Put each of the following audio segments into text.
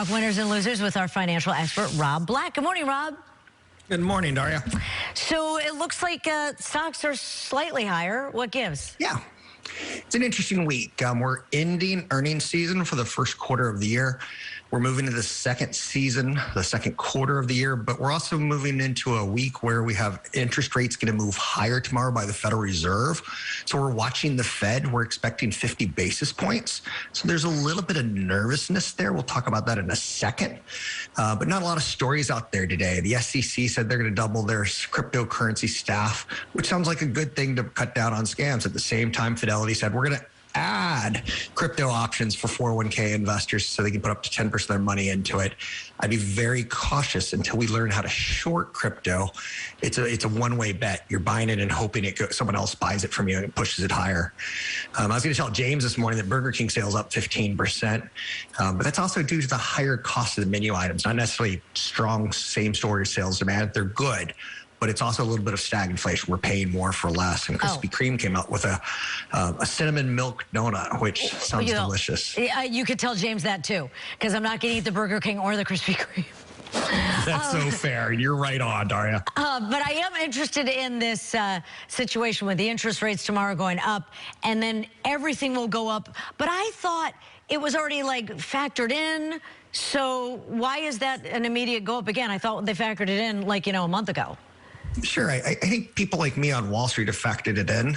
talk winners and losers with our financial expert, Rob Black. Good morning, Rob. Good morning, Daria. So it looks like stocks are slightly higher. What gives? Yeah. It's an interesting week. We're ending earnings season for the first quarter of the year. We're moving to the second season, the second quarter of the year, but we're also moving into a week where we have interest rates going to move higher tomorrow by the Federal Reserve. So we're watching the Fed. We're expecting 50 basis points. So there's a little bit of nervousness there. We'll talk about that in a second. But not a lot of stories out there today. The SEC said they're going to double their cryptocurrency staff, which sounds like a good thing to cut down on scams. At the same time, Fidelity said we're going to add crypto options for 401k investors so they can put up to 10% of their money into it. I'd be very cautious until we learn how to short crypto. It's a one-way bet. You're buying it and hoping someone else buys it from you and it pushes it higher. I was going to tell James this morning that Burger King sales up 15%, but that's also due to the higher cost of the menu items, not necessarily strong same-store sales demand. They're good, but it's also a little bit of stagflation. We're paying more for less. And Krispy Kreme came out with a cinnamon milk donut, which sounds delicious. You could tell James that too, because I'm not going to eat the Burger King or the Krispy Kreme. That's so fair. You're right on, Daria. But I am interested in this situation with the interest rates tomorrow going up, and then everything will go up. But I thought it was already like factored in. So why is that an immediate go up again? I thought they factored it in like, a month ago. Sure. I think people like me on Wall Street have factored it in,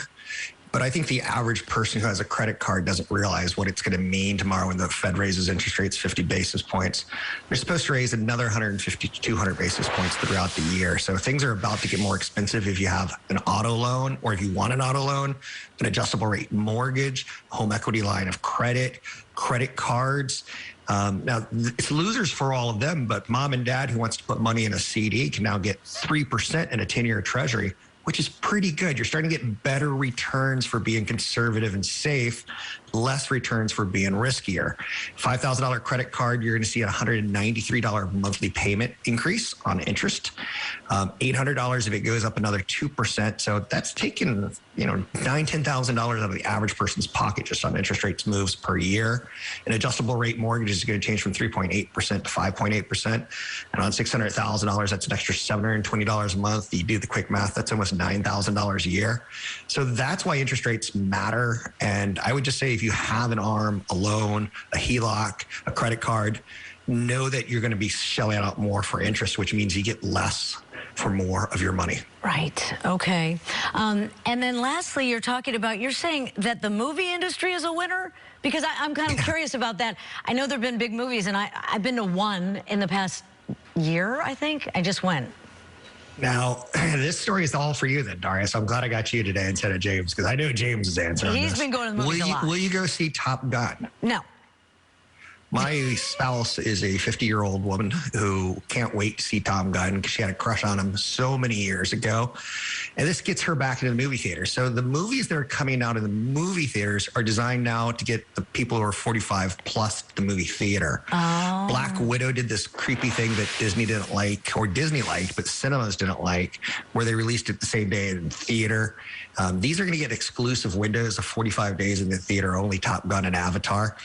but I think the average person who has a credit card doesn't realize what it's going to mean tomorrow when the Fed raises interest rates 50 basis points. They're supposed to raise another 150 to 200 basis points throughout the year. So things are about to get more expensive if you have an auto loan or if you want an auto loan, an adjustable rate mortgage, home equity line of credit, credit cards. Now, it's losers for all of them, but mom and dad who wants to put money in a CD can now get 3% in a 10-year treasury, which is pretty good. You're starting to get better returns for being conservative and safe, less returns for being riskier. $5,000 credit card, you're going to see a $193 monthly payment increase on interest. $800 if it goes up another 2%. So that's taking, $9,000-$10,000 out of the average person's pocket just on interest rates moves per year. An adjustable rate mortgage is going to change from 3.8% to 5.8%. And on $600,000, that's an extra $720 a month. You do the quick math, that's almost $9,000 a year. So that's why interest rates matter. And I would just say if you have an ARM, a loan, a HELOC, a credit card, know that you're going to be shelling out more for interest, which means you get less for more of your money. Right. Okay. And then lastly, you're saying that the movie industry is a winner? Because I'm kind of curious about that. I know there have been big movies, and I've been to one in the past year, I think. I just went. Now, this story is all for you then, Daria, so I'm glad I got you today instead of James, because I know James' answer on this. He's been going to the movies a lot. Will you go see Top Gun? No. My spouse is a 50-year-old woman who can't wait to see Top Gun because she had a crush on him so many years ago. And this gets her back into the movie theater. So the movies that are coming out in the movie theaters are designed now to get the people who are 45 plus to the movie theater. Oh. Black Widow did this creepy thing that Disney didn't like, or Disney liked, but cinemas didn't like, where they released it the same day in theater. These are going to get exclusive windows of 45 days in the theater, only Top Gun and Avatar.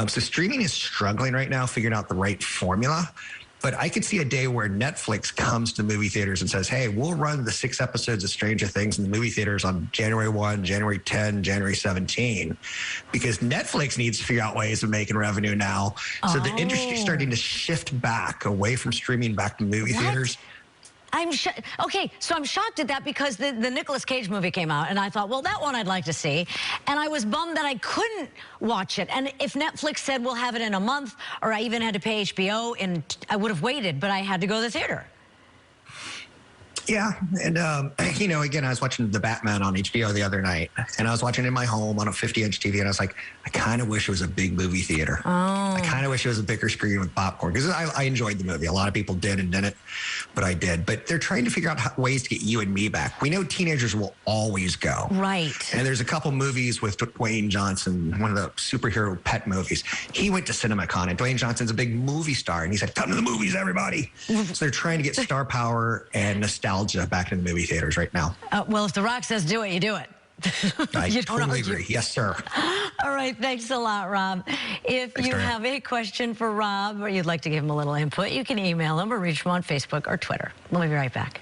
So streaming is struggling right now, figuring out the right formula. But I could see a day where Netflix comes to movie theaters and says, hey, we'll run the 6 episodes of Stranger Things in the movie theaters on January 1, January 10, January 17, because Netflix needs to figure out ways of making revenue now. So the industry's starting to shift back away from streaming back to movie theaters. Okay, so I'm shocked at that because the Nicolas Cage movie came out, and I thought, well, that one I'd like to see. And I was bummed that I couldn't watch it. And if Netflix said we'll have it in a month, or I even had to pay HBO, and I would have waited, but I had to go to the theater. Yeah, and again, I was watching The Batman on HBO the other night, and I was watching it in my home on a 50-inch TV, and I was like, I kind of wish it was a big movie theater. Oh. I kind of wish it was a bigger screen with popcorn, because I enjoyed the movie. A lot of people did and didn't, but I did. But they're trying to figure out ways to get you and me back. We know teenagers will always go. Right. And there's a couple movies with Dwayne Johnson, one of the superhero pet movies. He went to CinemaCon, and Dwayne Johnson's a big movie star, and he said, come to the movies, everybody. So they're trying to get star power and nostalgia back in the movie theaters right now. Well, if The Rock says do it, you do it. I You don't totally argue. agree. Yes, sir. All right, thanks a lot, Rob. If Thanks, you Diane. have a question for Rob or you'd like to give him a little input, you can email him or reach him on Facebook or Twitter. We'll be right back.